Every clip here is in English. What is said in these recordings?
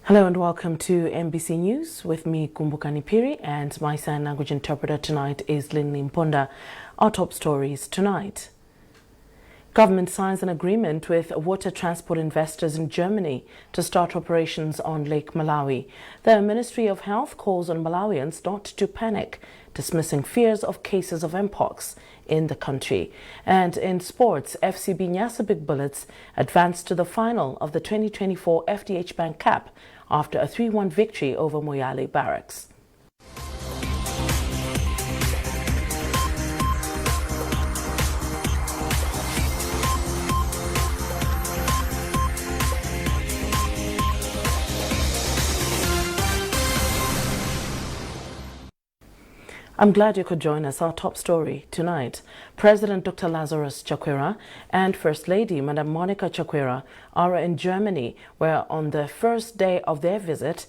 Hello and welcome to MBC News with me, Nkhani Piri, and my sign language interpreter tonight is Linley Mponda. Our top stories tonight. Government signs an agreement with water transport investors in Germany to start operations on Lake Malawi. The Ministry of Health calls on Malawians not to panic, dismissing fears of cases of mpox in the country. And in sports, FCB Nyasa Big Bullets advanced to the final of the 2024 FDH Bank Cup after a 3-1 victory over Moyale Barracks. I'm glad you could join us. Our top story tonight. President Dr. Lazarus Chakwera and First Lady Madam Monica Chakwera are in Germany, where on the first day of their visit,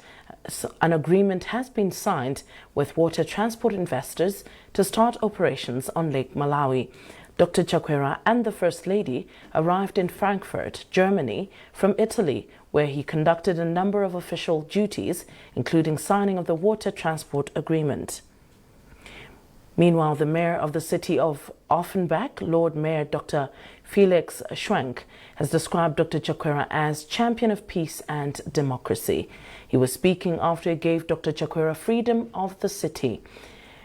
an agreement has been signed with water transport investors to start operations on Lake Malawi. Dr. Chakwera and the First Lady arrived in Frankfurt, Germany, from Italy, where he conducted a number of official duties, including signing of the water transport agreement. Meanwhile, the mayor of the city of Offenbach, Lord Mayor Dr. Felix Schwenk, has described Dr. Chakwera as champion of peace and democracy. He was speaking after he gave Dr. Chakwera freedom of the city.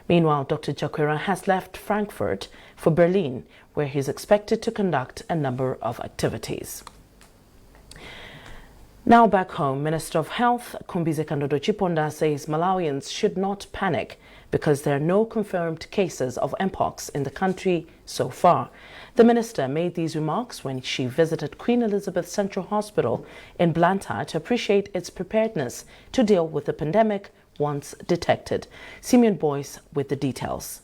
Meanwhile, Dr. Chakwera has left Frankfurt for Berlin, where he is expected to conduct a number of activities. Now back home, Minister of Health Kumbize Chiponda says Malawians should not panic because there are no confirmed cases of mpox in the country so far. The minister made these remarks when she visited Queen Elizabeth Central Hospital in Blantyre to appreciate its preparedness to deal with the pandemic once detected. Simeon Boyce with the details.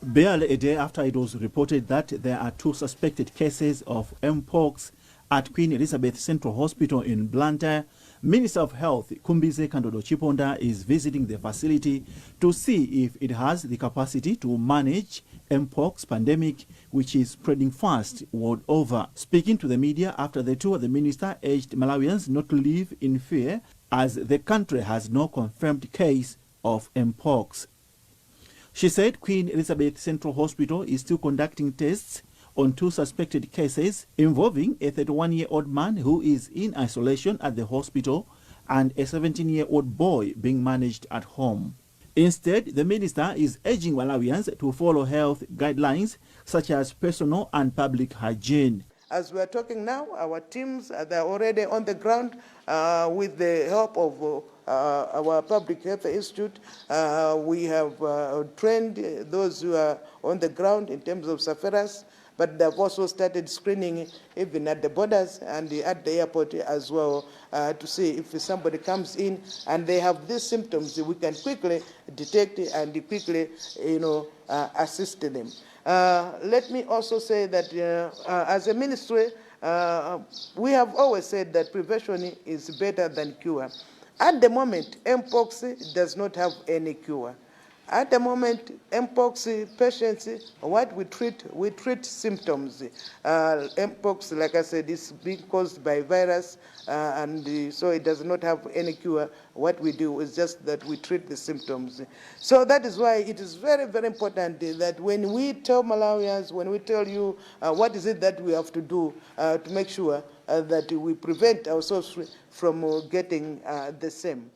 Barely a day after it was reported that there are 2 suspected cases of mpox at Queen Elizabeth Central Hospital in Blantyre, Minister of Health Kumbize Chiponda is visiting the facility to see if it has the capacity to manage mpox pandemic, which is spreading fast world over. Speaking to the media after the tour, the minister urged Malawians not to live in fear as the country has no confirmed case of mpox. She said Queen Elizabeth Central Hospital is still conducting tests on 2 suspected cases involving a 31-year-old man who is in isolation at the hospital and a 17-year-old boy being managed at home. Instead, the minister is urging Malawians to follow health guidelines such as personal and public hygiene. As we are talking now, our teams are already on the ground with the help of our Public Health Institute. We have trained those who are on the ground in terms of sufferers, but they've also started screening even at the borders and at the airport as well to see if somebody comes in and they have these symptoms, we can quickly detect and quickly, assist them. Let me also say that as a ministry, we have always said that prevention is better than cure. At the moment, mpox does not have any cure. At the moment, mpox patients, what we treat symptoms. Mpox, like I said, is being caused by virus, and so it does not have any cure. What we do is just that we treat the symptoms. So that is why it is very, very important that when we tell Malawians, when we tell you what is it that we have to do to make sure that we prevent ourselves from getting the same.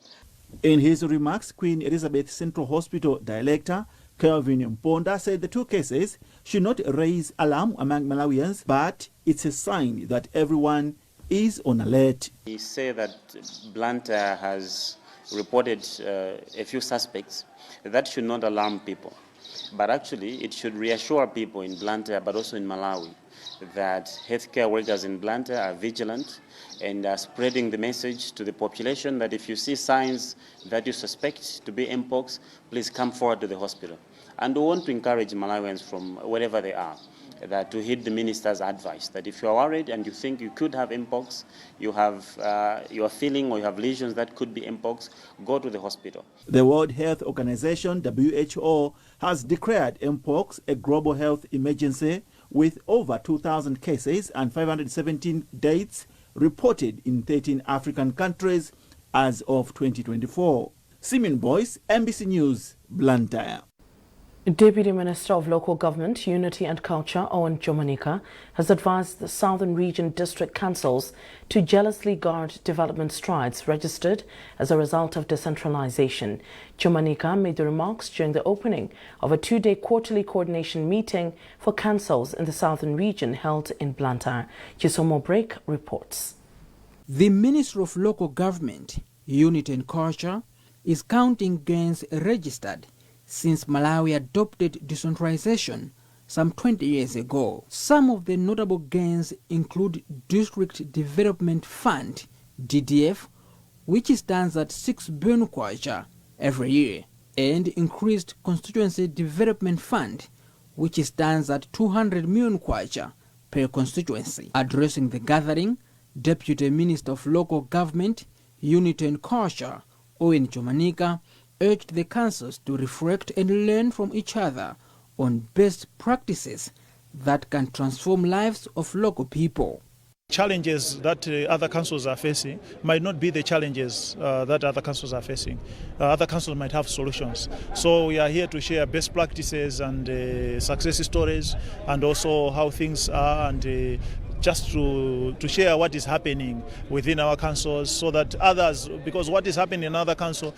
In his remarks, Queen Elizabeth Central Hospital Director Kelvin Mponda said the 2 cases should not raise alarm among Malawians, but it's a sign that everyone is on alert. He said that Blantyre has reported a few suspects. That should not alarm people, but actually it should reassure people in Blantyre, but also in Malawi, that healthcare workers in Blantyre are vigilant and are spreading the message to the population that if you see signs that you suspect to be mpox, please come forward to the hospital. And we want to encourage Malawians from wherever they are that to heed the minister's advice, that if you are worried and you think you could have mpox, you are feeling or you have lesions that could be mpox, go to the hospital. The World Health Organization, WHO, has declared mpox a global health emergency with over 2,000 cases and 517 deaths reported in 13 African countries as of 2024. Simeon Boyce, NBC News, Blantyre. Deputy Minister of Local Government, Unity and Culture, Owen Jomanika, has advised the Southern Region District Councils to jealously guard development strides registered as a result of decentralization. Jomanika made the remarks during the opening of a two-day quarterly coordination meeting for councils in the Southern Region held in Blantyre. Chisomo Break reports. The Minister of Local Government, Unity and Culture, is counting gains registered since Malawi adopted decentralization some 20 years ago. Some of the notable gains include District Development Fund, DDF, which stands at 6 billion kwacha every year, and increased Constituency Development Fund, which stands at 200 million kwacha per constituency. Addressing the gathering, Deputy Minister of Local Government, Unity and Culture, Owen Jomanika, urged the councils to reflect and learn from each other on best practices that can transform lives of local people. Challenges that other councils are facing might not be the challenges that other councils are facing. Other councils might have solutions. So we are here to share best practices and success stories, and also how things are, and just to share what is happening within our councils, so that others, because what is happening in another council,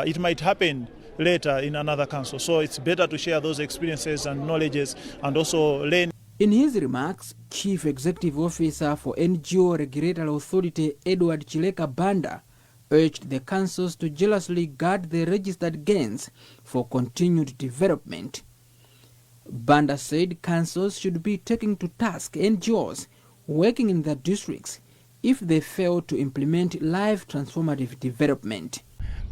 it might happen later in another council. So it's better to share those experiences and knowledges and also learn. In his remarks, Chief Executive Officer for NGO Regulatory Authority Edward Chileka Banda urged the councils to jealously guard the registered gains for continued development. Banda said councils should be taking to task NGOs working in their districts if they fail to implement live transformative development.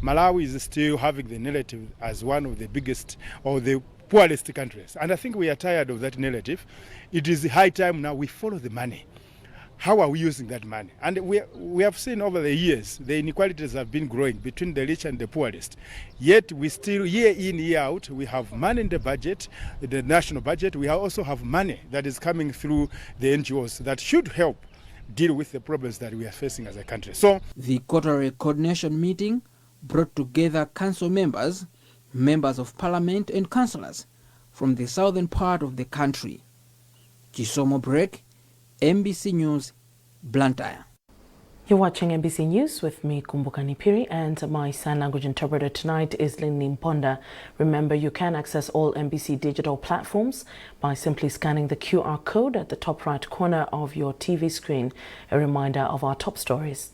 Malawi is still having the narrative as one of the biggest or the poorest countries, and I think we are tired of that narrative. It is high time now we follow the money. How are we using that money? And we have seen over the years the inequalities have been growing between the rich and the poorest. Yet we still, year in, year out, we have money in the budget, the national budget. We also have money that is coming through the NGOs that should help deal with the problems that we are facing as a country. So the quarterly coordination meeting brought together council members, members of parliament and councillors from the southern part of the country. Chisomo Break, NBC News, Blantyre. You're watching NBC News with me, Kumbukani Piri, and my sign language interpreter tonight is Linni Mponda. Remember, you can access all NBC digital platforms by simply scanning the QR code at the top right corner of your TV screen. A reminder of our top stories.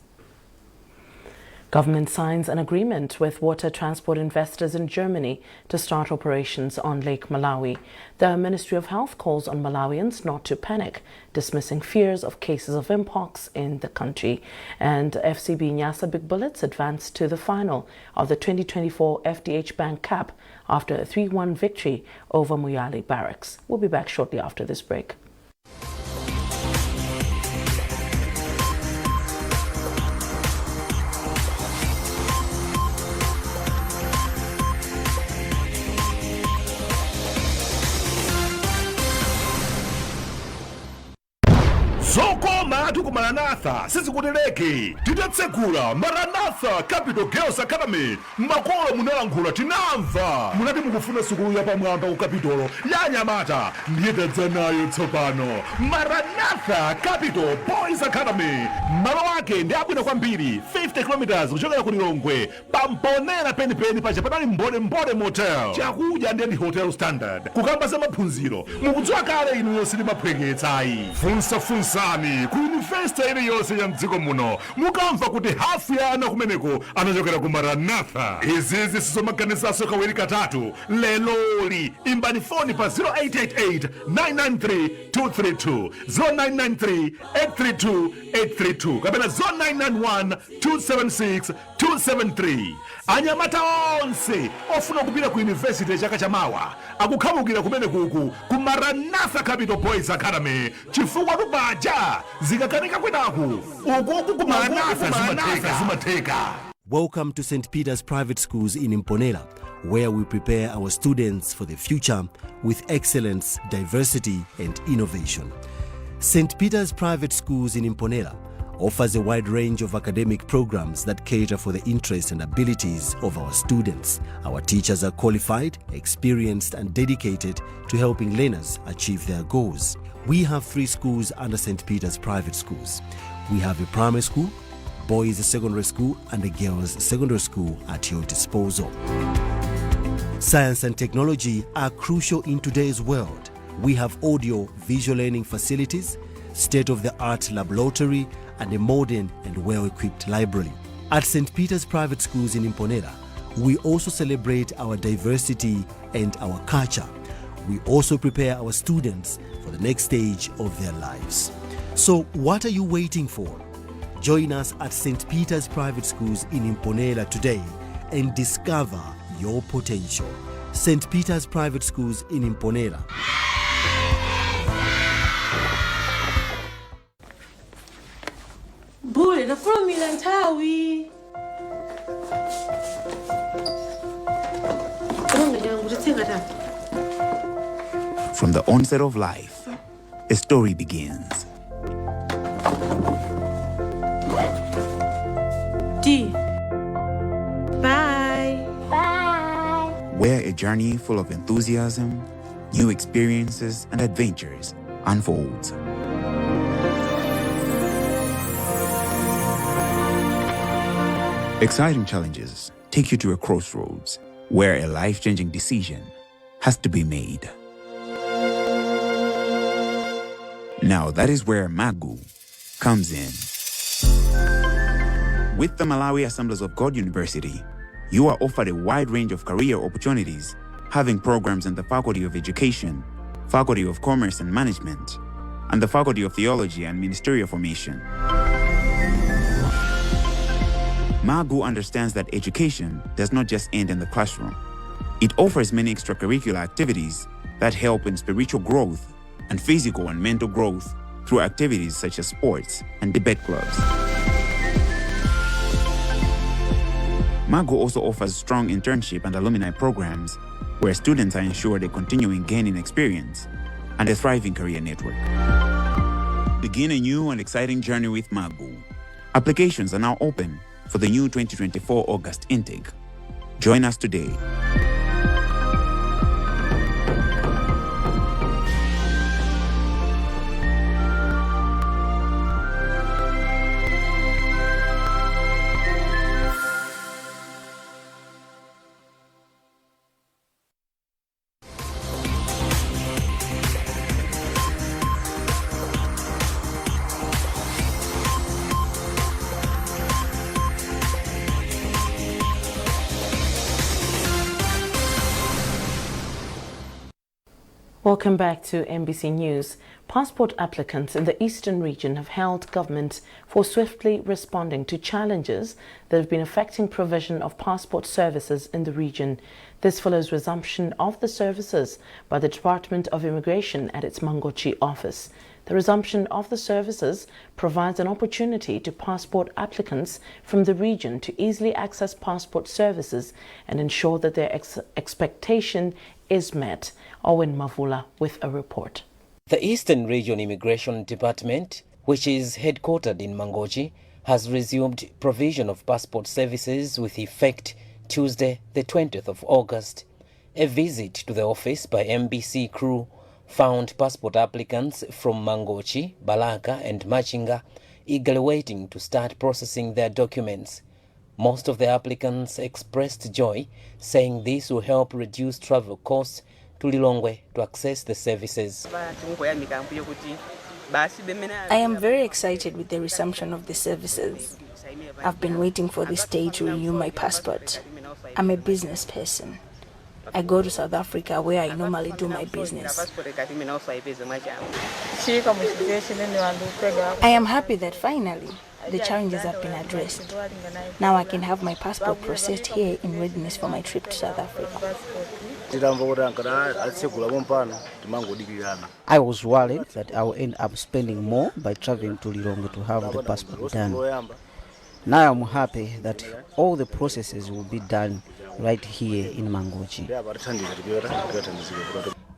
Government signs an agreement with water transport investors in Germany to start operations on Lake Malawi. The Ministry of Health calls on Malawians not to panic, dismissing fears of cases of mpox in the country. And FCB Nyasa Big Bullets advanced to the final of the 2024 FDH Bank Cup after a 3-1 victory over Muyali Barracks. We'll be back shortly after this break. Soko matu kumaranatha sizikuteleke titatsekula Maranatha Capital Girls Academy makolo munalankhula tinamva munati mukufuna sukulu yapamwamba ku Capitolo ya Nyamata ndiye tadzanayo tsopano Maranatha Capital Boys Academy. Malo wake ndi abwino kwambiri 50 km kuchokera ku Lilongwe pamponera penipeni paja panali mbole motel chakudya ndi hotel standard kukamba za maphunziro mukudziwa kale inu yonse limaphweketsayi funsani ku university iliyonse ya mdziko muno mukamva kuti hafu ya ana kumeneko anachokera ku Maranatha. Izizi sizomaganizaso kawiri katatu leloli imbani foni pa 0888 993 232 0993 832 832 kapena 0991 276 273. Anyamata onse ofuna kupita ku university chaka chamawa akukhamukira kumene kuku ku Maranatha Capital Boys Academy chifukwa tupaja zikakanika kwenaku ukuku ku Maranatha zimatheka. Welcome to St. Peter's Private Schools in Mponela, where we prepare our students for the future with excellence, diversity and innovation. St. Peter's Private Schools in Mponela offers a wide range of academic programs that cater for the interests and abilities of our students. Our teachers are qualified, experienced, and dedicated to helping learners achieve their goals. We have 3 schools under St. Peter's Private Schools. We have a primary school, boys' secondary school, and a girls' secondary school at your disposal. Science and technology are crucial in today's world. We have audio visual learning facilities, state-of-the-art laboratory, and a modern and well-equipped library. At St. Peter's Private Schools in Imponera, we also celebrate our diversity and our culture. We also prepare our students for the next stage of their lives. So what are you waiting for? Join us at St. Peter's Private Schools in Imponera today and discover your potential. St. Peter's Private Schools in Imponera. Bule, nakulumila nthawi. From the onset of life, a story begins. D. Bye. Bye. Where a journey full of enthusiasm, new experiences, and adventures unfolds. Exciting challenges take you to a crossroads where a life-changing decision has to be made. Now that is where Magu comes in. With the Malawi Assemblies of God University, you are offered a wide range of career opportunities, having programs in the Faculty of Education, Faculty of Commerce and Management, and the Faculty of Theology and Ministerial Formation. Magu understands that education does not just end in the classroom. It offers many extracurricular activities that help in spiritual growth and physical and mental growth through activities such as sports and debate clubs. Magu also offers strong internship and alumni programs where students are ensured a continuing gaining experience and a thriving career network. Begin a new and exciting journey with Magu. Applications are now open for the new 2024 August intake. Join us today. Welcome back to NBC News. Passport applicants in the eastern region have hailed government for swiftly responding to challenges that have been affecting provision of passport services in the region. This follows resumption of the services by the Department of Immigration at its Mangochi office. The resumption of the services provides an opportunity to passport applicants from the region to easily access passport services and ensure that their expectation is met. Owen Mavula with a report. The Eastern Region Immigration Department, which is headquartered in Mangochi, has resumed provision of passport services with effect Tuesday, the 20th of August. A visit to the office by MBC crew found passport applicants from Mangochi, Balaka and Machinga eagerly waiting to start processing their documents. Most of the applicants expressed joy, saying this will help reduce travel costs to Lilongwe to access the services. I am very excited with the resumption of the services. I've been waiting for this day to renew my passport. I'm a business person. I go to South Africa where I normally do my business. I am happy that finally the challenges have been addressed. Now I can have my passport processed here in readiness for my trip to South Africa. I was worried that I will end up spending more by traveling to Lilongwe to have the passport done. Now I'm happy that all the processes will be done right here in Mangochi.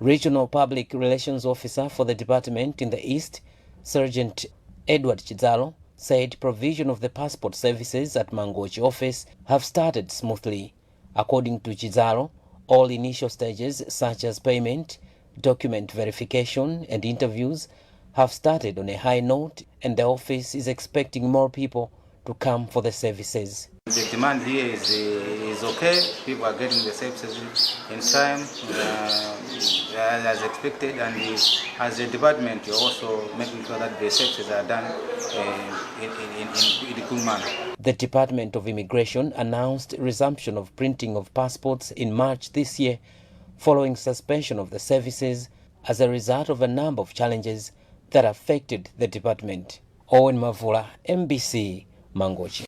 Regional Public Relations Officer for the department in the East, Sergeant Edward Chizalo, said provision of the passport services at Mangochi office have started smoothly. According to Chizaro, all initial stages such as payment, document verification and interviews have started on a high note, and the office is expecting more people to come for the services. The demand here is okay. People are getting the services in time as expected, and as a department, you're also making sure that the services are done in a good manner. The Department of Immigration announced resumption of printing of passports in March this year, following suspension of the services as a result of a number of challenges that affected the department. Owen Mavula, MBC, Mangochi.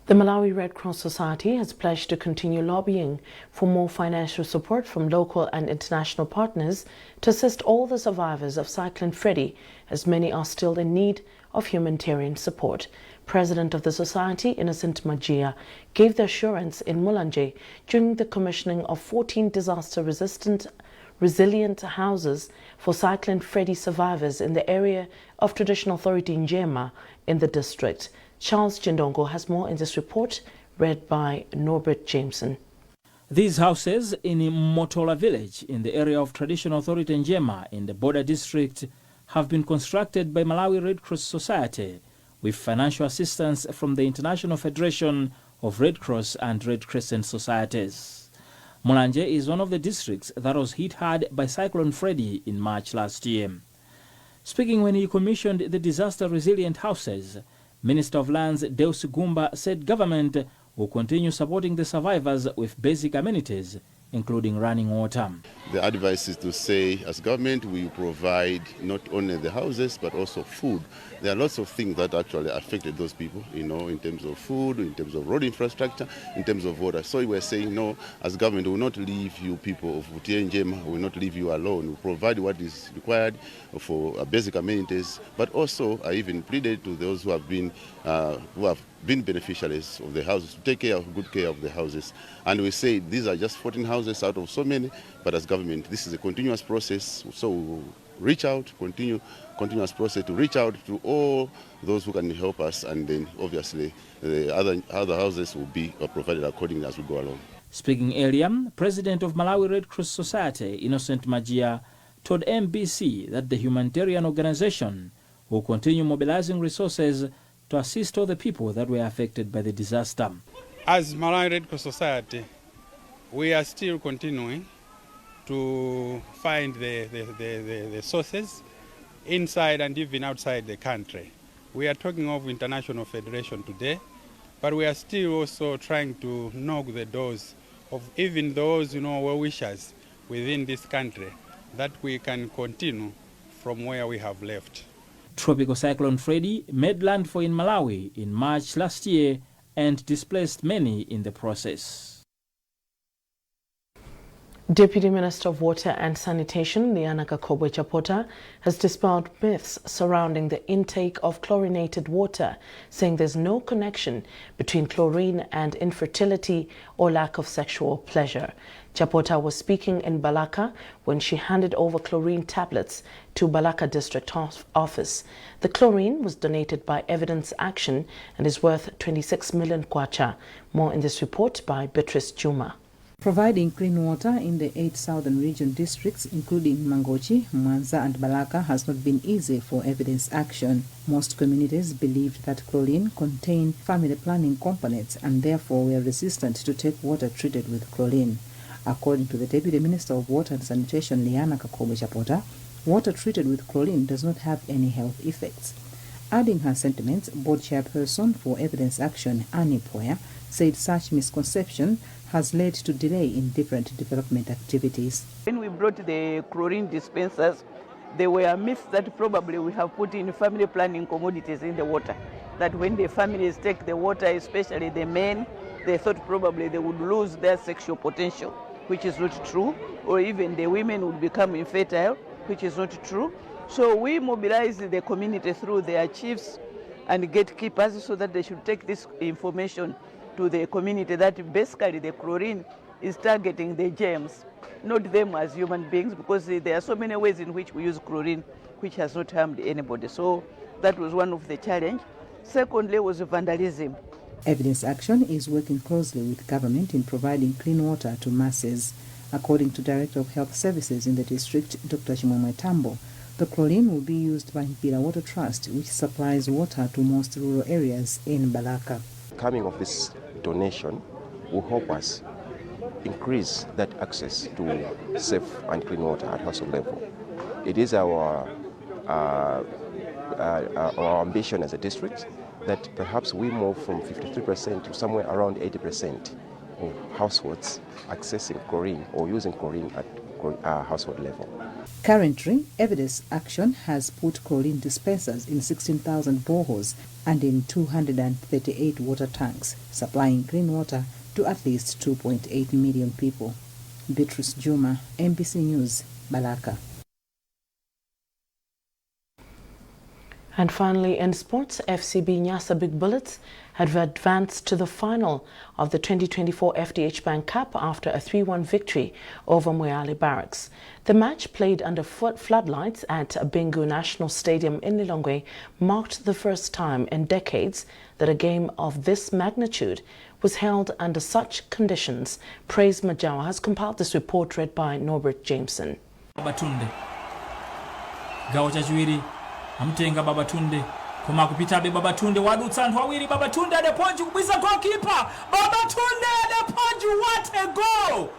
The Malawi Red Cross Society has pledged to continue lobbying for more financial support from local and international partners to assist all the survivors of Cyclone Freddy, as many are still in need of humanitarian support. President of the Society, Innocent Majia, gave the assurance in Mulanje during the commissioning of 14 disaster-resistant resilient houses for Cyclone Freddy survivors in the area of Traditional Authority in Njema in the district. Charles Chindongo has more in this report, read by Norbert Jameson. These houses in Motola village in the area of Traditional Authority Njema in the border district have been constructed by Malawi Red Cross Society with financial assistance from the International Federation of Red Cross and Red Crescent Societies. Mulanje is one of the districts that was hit hard by Cyclone Freddy in March last year. Speaking when he commissioned the disaster-resilient houses, Minister of Lands Deus Gumba said government will continue supporting the survivors with basic amenities, including running water. The advice is to say, as government, we provide not only the houses, but also food. There are lots of things that actually affected those people, in terms of food, in terms of road infrastructure, in terms of water. So we're saying, no, as government, we will not leave you people of Njema, we will not leave you alone. We provide what is required for basic amenities, but also I even pleaded to those who have been beneficiaries of the houses to take good care of the houses. And we say these are just 14 houses out of so many, but as government, this is a continuous process. So we will reach out, continuous process to reach out to all those who can help us, and then obviously the other houses will be provided accordingly as we go along. Speaking earlier, President of Malawi Red Cross Society, Innocent Majia, told MBC that the humanitarian organization will continue mobilizing resources to assist all the people that were affected by the disaster. As Malawi Red Cross Society, we are still continuing to find the sources inside and even outside the country. We are talking of international federation today, but we are still also trying to knock the doors of even those well-wishers within this country, that we can continue from where we have left. Tropical Cyclone Freddy made landfall in Malawi in March last year and displaced many in the process. Deputy Minister of Water and Sanitation, Liana Kakobwe Chapota, has dispelled myths surrounding the intake of chlorinated water, saying there's no connection between chlorine and infertility or lack of sexual pleasure. Chapota was speaking in Balaka when she handed over chlorine tablets to Balaka District Office. The chlorine was donated by Evidence Action and is worth 26 million kwacha. More in this report by Beatrice Juma. Providing clean water in the 8 southern region districts, including Mangochi, Mwanza and Balaka, has not been easy for Evidence Action. Most communities believed that chlorine contained family planning components and therefore were resistant to take water treated with chlorine. According to the Deputy Minister of Water and Sanitation, Liana Kakobwe Chapota, water treated with chlorine does not have any health effects. Adding her sentiments, Board Chairperson for Evidence Action, Annie Poya, said such misconception has led to delay in different development activities. When we brought the chlorine dispensers, there were myths that probably we have put in family planning commodities in the water. That when the families take the water, especially the men, they thought probably they would lose their sexual potential, which is not true, or even the women would become infertile, which is not true. So we mobilized the community through their chiefs and gatekeepers so that they should take this information to the community, that basically the chlorine is targeting the germs, not them as human beings, because there are so many ways in which we use chlorine which has not harmed anybody. So that was one of the challenges. Secondly was vandalism. Evidence Action is working closely with government in providing clean water to masses. According to Director of Health Services in the district, Dr. Zomwe, the chlorine will be used by Mpira Water Trust, which supplies water to most rural areas in Balaka. Coming of this donation will help us increase that access to safe and clean water at household level. It is our ambition as a district that perhaps we move from 53% to somewhere around 80% of households accessing chlorine or using chlorine at household level. Currently, Evidence Action has put chlorine dispensers in 16,000 boreholes and in 238 water tanks, supplying clean water to at least 2.8 million people. Beatrice Juma, MBC News, Balaka. And finally, in sports, FCB Nyasa Big Bullets had advanced to the final of the 2024 FDH Bank Cup after a 3-1 victory over Moyale Barracks. The match, played under floodlights at Bingu National Stadium in Lilongwe, marked the first time in decades that a game of this magnitude was held under such conditions. Praise Majawa has compiled this report read by Norbert Jameson. Babatunde Gawajajuiri Amtenga Babatunde Koma kupita be Babatunde wadutsa anthu awiri Babatunde adeponji kubisa goalkeeper Babatunde adeponji, what a goal!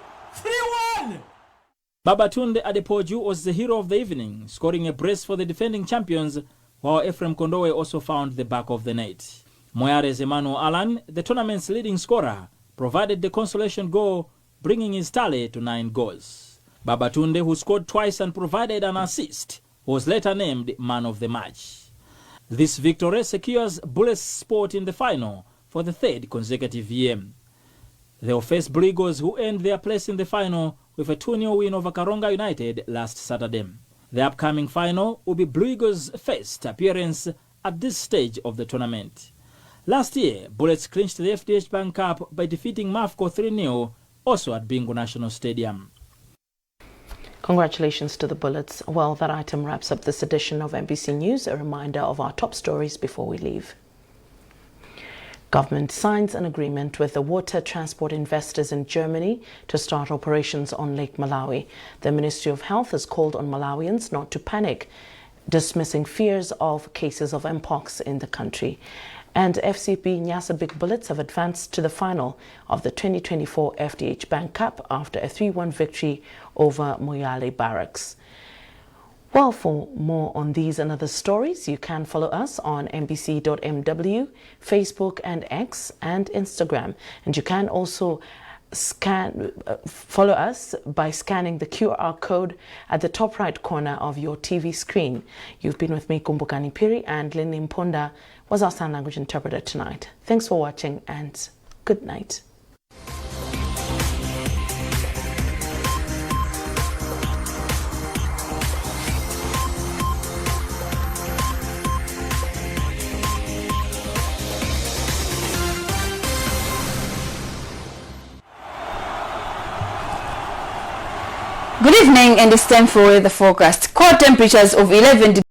3-1. Babatunde Adepoju was the hero of the evening, scoring a brace for the defending champions, while Ephraim Kondowe also found the back of the net. Moyare's Emmanuel Alan, the tournament's leading scorer, provided the consolation goal, bringing his tally to 9 goals. Babatunde, who scored twice and provided an assist, was later named man of the match. This victory secures Bullets spot in the final for the 3rd consecutive year. They'll face Brigos, who earned their place in the final with a 2-0 win over Karonga United last Saturday. The upcoming final will be Brigos' first appearance at this stage of the tournament. Last year, Bullets clinched the FDH Bank Cup by defeating Mafco 3-0, also at Bingu National Stadium. Congratulations to the Bullets. Well, that item wraps up this edition of MBC News. A reminder of our top stories before we leave. Government signs an agreement with the water transport investors in Germany to start operations on Lake Malawi. The Ministry of Health has called on Malawians not to panic, dismissing fears of cases of mpox in the country. And FCB Nyasa Big Bullets have advanced to the final of the 2024 FDH Bank Cup after a 3-1 victory over Moyale Barracks. Well, for more on these and other stories, you can follow us on mbc.mw, Facebook and X and Instagram. And you can also follow us by scanning the QR code at the top right corner of your TV screen. You've been with me, Kumbukani Piri, and Lini Mponda was our sign language interpreter tonight. Thanks for watching and good night. Good evening, and it's time for weather forecast. Core temperatures of 11 degrees